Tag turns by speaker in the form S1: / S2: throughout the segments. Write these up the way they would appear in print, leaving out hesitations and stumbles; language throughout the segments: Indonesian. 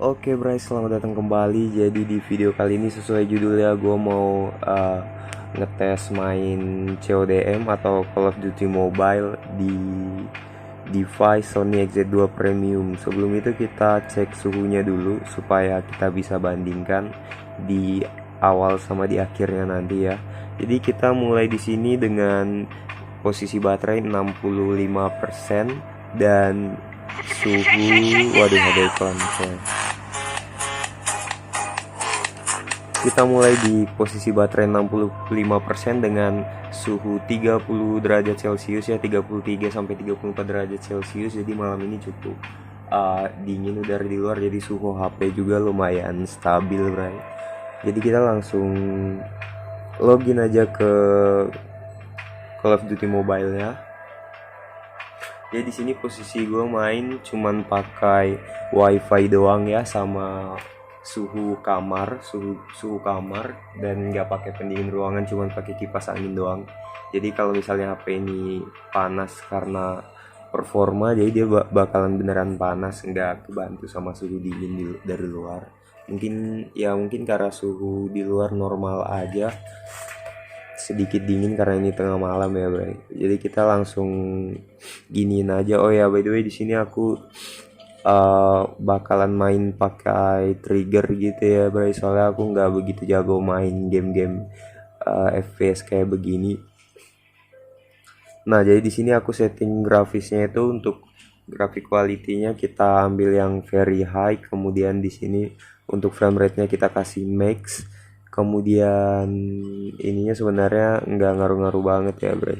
S1: Oke Bray, selamat datang kembali. Jadi di video kali ini sesuai judulnya gue mau ngetes main CODM atau Call of Duty Mobile di device Sony XZ2 Premium. Sebelum itu kita cek suhunya dulu supaya kita bisa bandingkan di awal sama di akhirnya nanti ya. Jadi kita mulai di sini dengan posisi baterai 65% dan suhu, waduh ada iklan saya. Kita mulai di posisi baterai 65% dengan suhu 30 derajat Celcius ya, 33 sampai 34 derajat Celcius. Jadi malam ini cukup dingin udara di luar, jadi suhu HP juga lumayan stabil, bray. Jadi kita langsung login aja ke Call of Duty Mobile-nya. Jadi di sini posisi gue main cuman pakai WiFi doang ya, sama suhu kamar dan nggak pakai pendingin ruangan, cuman pakai kipas angin doang. Jadi kalau misalnya HP ini panas karena performa, jadi dia bakalan beneran panas, nggak kebantu sama suhu dingin dari luar. Mungkin karena suhu di luar normal aja, sedikit dingin karena ini tengah malam ya, bray. Jadi kita langsung giniin aja. Oh ya, by the way, di sini aku bakalan main pakai trigger gitu ya, bray. Soalnya aku nggak begitu jago main game-game FPS kayak begini. Nah, jadi di sini aku setting grafisnya itu untuk grafik quality-nya kita ambil yang very high, kemudian di sini untuk frame rate-nya kita kasih max. Kemudian ininya sebenarnya nggak ngaruh-ngaruh banget ya, bro.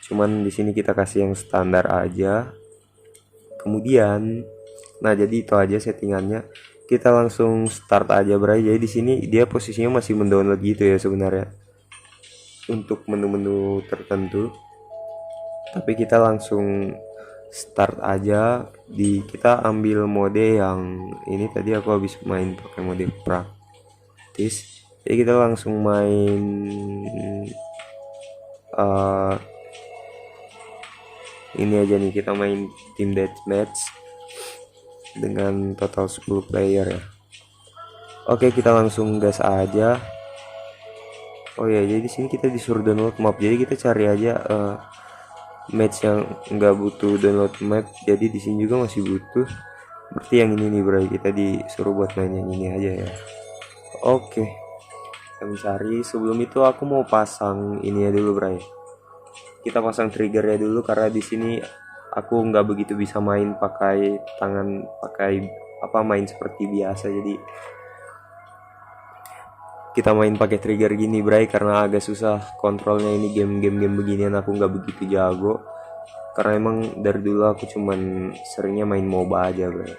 S1: Cuman di sini kita kasih yang standar aja. Kemudian, nah jadi itu aja settingannya. Kita langsung start aja, bro. Jadi di sini dia posisinya masih mendownload gitu ya sebenarnya untuk menu-menu tertentu. Tapi kita langsung start aja. Kita ambil mode yang ini, tadi aku habis main pakai mode praktis. Jadi kita langsung main ini aja nih, kita main team deathmatch dengan total 10 player ya. Oke, kita langsung gas aja. Oh ya, jadi di sini kita disuruh download map. Jadi kita cari aja match yang nggak butuh download map. Jadi di sini juga masih butuh. Berarti yang ini nih, bro. Kita disuruh buat main yang ini aja ya. Oke. Kami cari. Sebelum itu aku mau pasang ini ya dulu, bray. Kita pasang triggernya dulu karena di sini aku nggak begitu bisa main pakai tangan, main seperti biasa. Jadi kita main pakai trigger gini, bray, karena agak susah kontrolnya. Ini game beginian aku nggak begitu jago karena emang dari dulu aku cuman seringnya main MOBA aja, bray.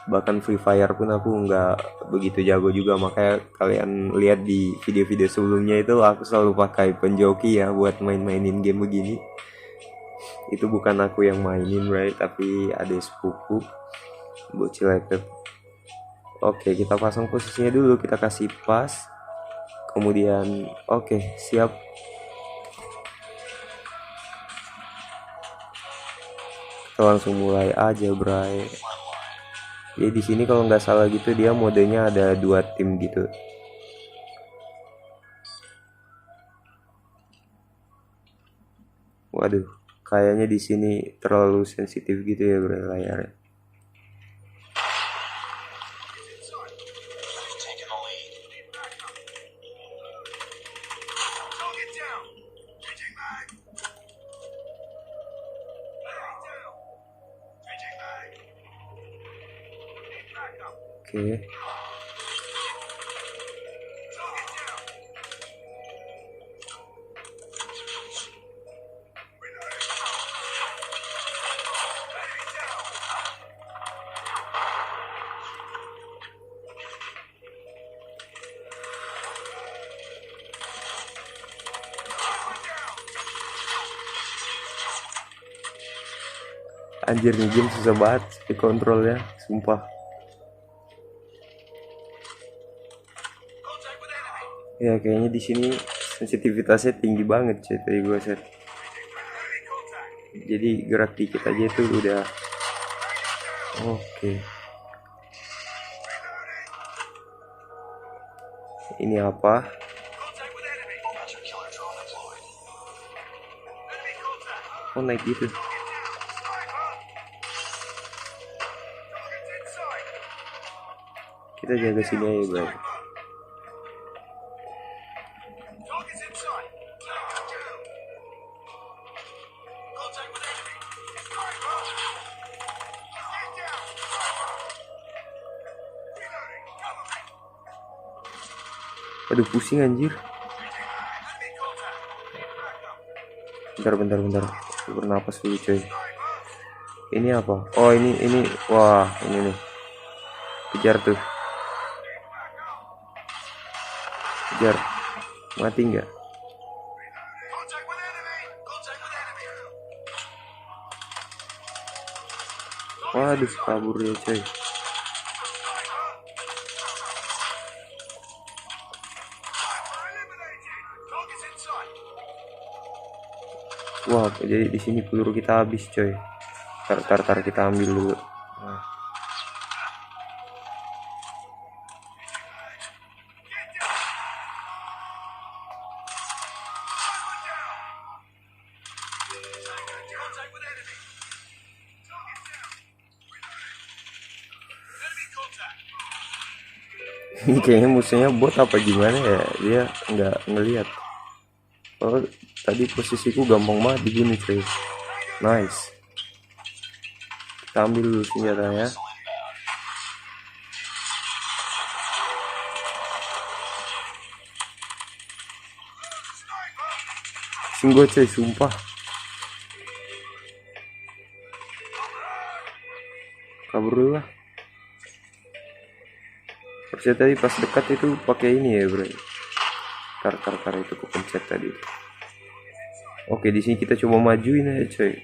S1: Bahkan Free Fire pun aku nggak begitu jago juga. Makanya kalian lihat di video-video sebelumnya itu aku selalu pakai penjoki ya buat mainin game begini. Itu bukan aku yang mainin, right, tapi ada sepupu bocil lepet. Oke, kita pasang posisinya dulu, kita kasih pas. Kemudian oke, siap. Kita langsung mulai aja, bray. Jadi di sini kalau nggak salah gitu dia modenya ada 2 tim gitu. Waduh, kayaknya di sini terlalu sensitif gitu ya, bro, layarnya. Oke. Anjir, nih game susah banget di kontrolnya, sumpah. Ya kayaknya di sini sensitivitasnya tinggi banget sih tadi gue set. Jadi gerak dikit aja itu udah oke. Ini apa? Oh, naik gitu. Kita jaga sini aja, bro. Aduh, pusing anjir. Bentar. Bernapas dulu, coy. Ini apa? Oh, ini. Wah, ini nih. Kejar tuh. Kejar. Mati nggak? Waduh, kabur ya, coy. Wah, jadi di sini peluru kita habis, coy. Tar kita ambil dulu. Nah. Ini kayaknya musuhnya bot apa gimana ya, dia nggak ngelihat. Oh, tadi posisiku gampang banget dibunuh, coy. Nice. Kita ambil dulu senjatanya. Singgo, coy, sumpah. Kabur dulu lah. Harusnya tadi pas dekat itu pakai ini ya, bro. Tar itu kepencet tadi. Oke, di sini kita coba majuin aja, coy.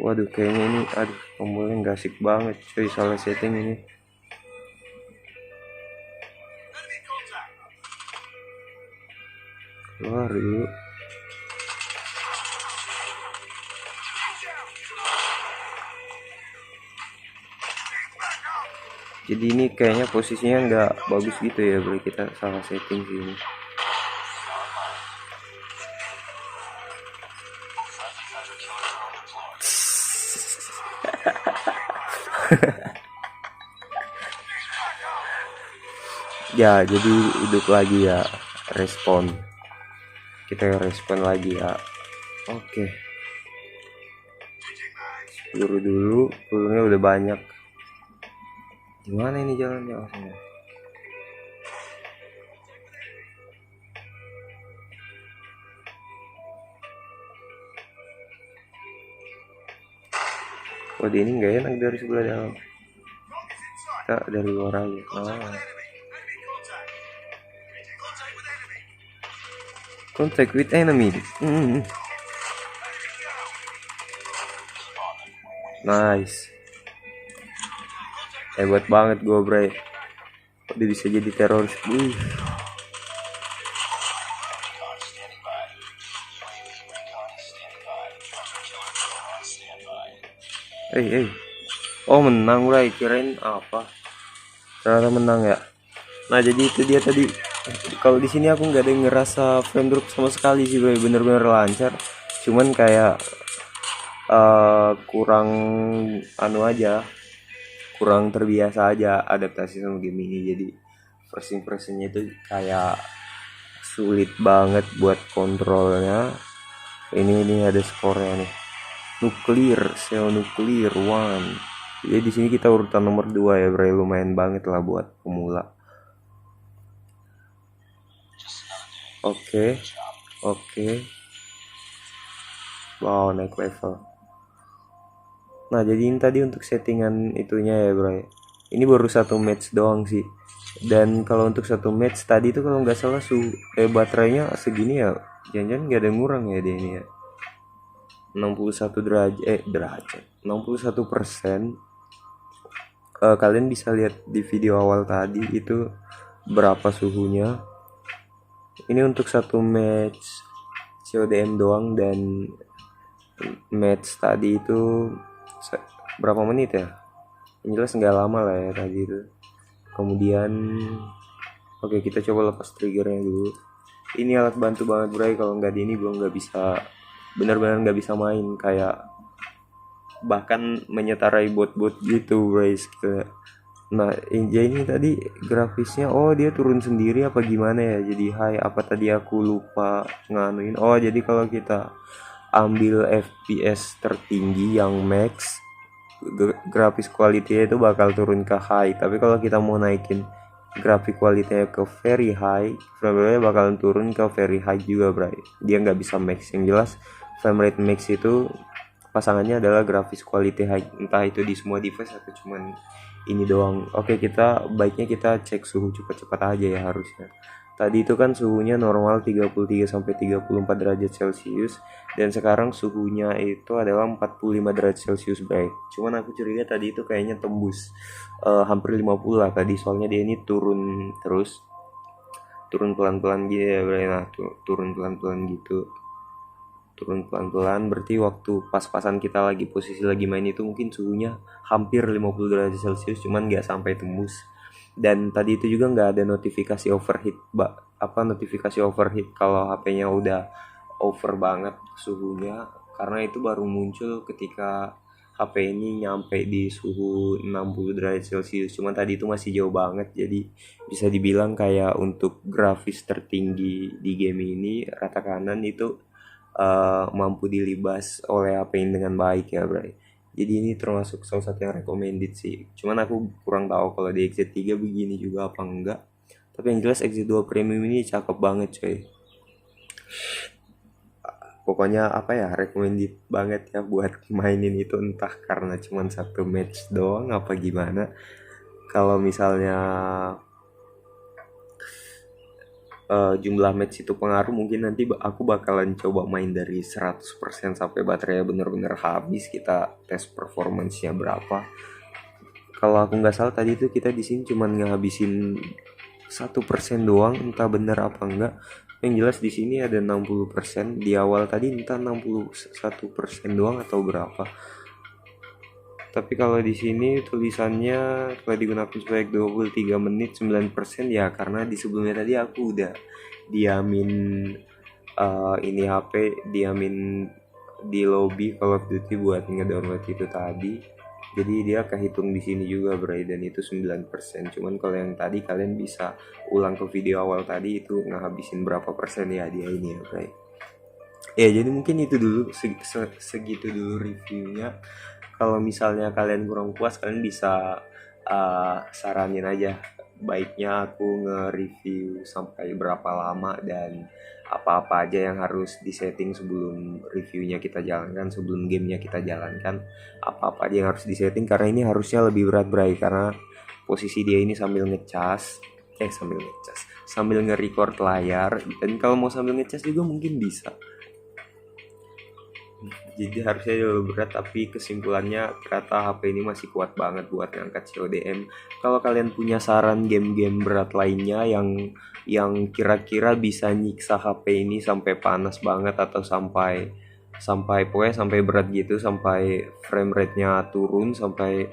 S1: Waduh, kayaknya ini tombolnya nggak asik banget, coy. Salah setting ini. Keluar dulu. Jadi ini kayaknya posisinya nggak bagus gitu ya, bro. Kita salah setting sih ini. Ya, jadi hidup lagi ya, respon. Kita respon lagi ya. Oke. Peluru dulu, pelurunya udah banyak. Gimana ini jalannya? Oh, ini nggak enak dari sebelah dalam. Kita dari luar aja. Contact with enemy. Nice. Hebat banget gue, bre. Kok dia bisa jadi teroris? Hey. Oh, menang, bre. Kirain apa? Ternyata menang ya. Nah, jadi itu dia tadi. Kalau di sini aku nggak ada yang ngerasa frame drop sama sekali sih, bre. Bener-bener lancar. Cuman kayak kurang aja, kurang terbiasa aja adaptasi sama game ini. Jadi first impressionnya itu kayak sulit banget buat kontrolnya. Ini ada skornya nih. Sel nuklir 1. Jadi di sini kita urutan nomor 2 ya, bro. Lumayan banget lah buat pemula. Oke. Wow, naik level. Nah, jadi ini tadi untuk settingan itunya ya, bro. Ini baru 1 match doang sih. Dan kalau untuk 1 match tadi itu kalau nggak salah baterainya segini ya. Jangan-jangan nggak ada yang ngurang ya dia ini ya. 61 derajat. 61%. Kalian bisa lihat di video awal tadi itu berapa suhunya. Ini untuk 1 match CODM doang, dan match tadi itu berapa menit ya? Yang jelas nggak lama lah ya tadi itu. Kemudian Oke, kita coba lepas triggernya dulu. Ini alat bantu banget bray, kalau nggak di ini gue nggak bisa, benar-benar nggak bisa main, kayak bahkan menyetarai bot-bot gitu bray. Nah ini tadi grafisnya, oh dia turun sendiri apa gimana ya, jadi high apa tadi aku lupa nganuin. Oh jadi kalau kita ambil FPS tertinggi yang max, grafis quality itu bakal turun ke high, tapi kalau kita mau naikin grafik quality ke very high, frame rate bakalan turun ke very high juga bray, dia nggak bisa max. Yang jelas frame rate max itu pasangannya adalah grafis quality high, entah itu di semua device atau cuman ini doang. Oke, kita baiknya kita cek suhu cepat-cepat aja ya harusnya. Tadi itu kan suhunya normal 33 sampai 34 derajat Celcius, dan sekarang suhunya itu adalah 45 derajat Celcius baik. Cuman aku curiga tadi itu kayaknya tembus hampir 50 lah tadi, soalnya dia ini turun terus, turun pelan-pelan gitu ya bray. Nah turun pelan-pelan gitu, turun pelan-pelan, berarti waktu pas-pasan kita lagi posisi lagi main itu mungkin suhunya hampir 50 derajat Celcius, cuman nggak sampai tembus. Dan tadi itu juga nggak ada notifikasi overheat, notifikasi overheat kalau HP-nya udah over banget suhunya, karena itu baru muncul ketika HP ini nyampe di suhu 60 derajat Celcius. Cuman tadi itu masih jauh banget, jadi bisa dibilang kayak untuk grafis tertinggi di game ini rata kanan itu mampu dilibas oleh HP ini dengan baik ya bray. Jadi ini termasuk salah satu yang recommended sih. Cuman aku kurang tahu kalau di XZ3 begini juga apa enggak. Tapi yang jelas XZ2 Premium ini cakep banget coy. Pokoknya apa ya, recommended banget ya buat mainin itu, entah karena cuman satu match doang apa gimana. Kalau misalnya jumlah match itu pengaruh, mungkin nanti aku bakalan coba main dari 100% sampai baterainya bener-bener habis, kita tes performance-nya berapa. Kalau aku nggak salah tadi itu kita di sini cuman ngehabisin 1% doang, entah bener apa enggak. Yang jelas di sini ada 60%, di awal tadi entah 61% doang atau berapa. Tapi kalau di sini tulisannya telah digunakan sebanyak 23 menit 9%, ya karena di sebelumnya tadi aku udah diamin ini HP, diamin di lobby Call of Duty buat ngedownload itu tadi. Jadi dia kehitung di sini juga bray, dan itu 9%. Cuman kalau yang tadi kalian bisa ulang ke video awal tadi itu ngabisin berapa persen ya dia ini ya bray. Ya jadi mungkin itu dulu, segitu dulu reviewnya. Kalau misalnya kalian kurang puas, kalian bisa saranin aja baiknya aku nge-review sampai berapa lama dan apa-apa aja yang harus disetting sebelum reviewnya kita jalankan, sebelum gamenya kita jalankan, apa-apa aja yang harus disetting, karena ini harusnya lebih berat bray, karena posisi dia ini sambil ngecas, sambil nge-record layar, dan kalau mau sambil ngecas juga mungkin bisa. Jadi harusnya jauh berat, tapi kesimpulannya ternyata HP ini masih kuat banget buat ngangkat CODM. Kalau kalian punya saran game-game berat lainnya yang kira-kira bisa nyiksa HP ini sampai panas banget, atau sampai pokoknya sampai berat gitu, sampai frame rate-nya turun, sampai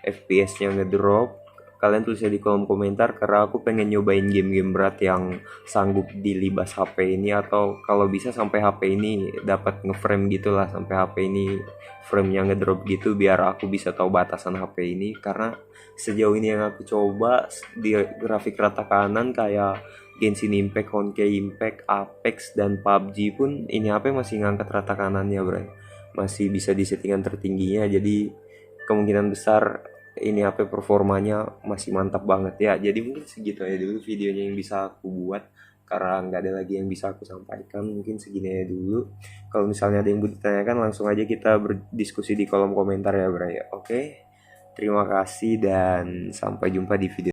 S1: FPS-nya ngedrop, kalian tulisnya di kolom komentar, karena aku pengen nyobain game-game berat yang sanggup dilibas HP ini, atau kalau bisa sampai HP ini dapat ngeframe gitulah, sampai HP ini frame-nya ngedrop gitu, biar aku bisa tahu batasan HP ini. Karena sejauh ini yang aku coba di grafik rata kanan kayak Genshin Impact, Honkai Impact, Apex, dan PUBG pun ini HP masih ngangkat rata kanannya bro, masih bisa di settingan tertingginya. Jadi kemungkinan besar ini HP performanya masih mantap banget ya. Jadi mungkin segitu aja dulu videonya yang bisa aku buat, karena nggak ada lagi yang bisa aku sampaikan. Mungkin segini aja dulu. Kalau misalnya ada yang mau ditanyakan, langsung aja kita berdiskusi di kolom komentar ya bro ya. Oke, terima kasih dan sampai jumpa di video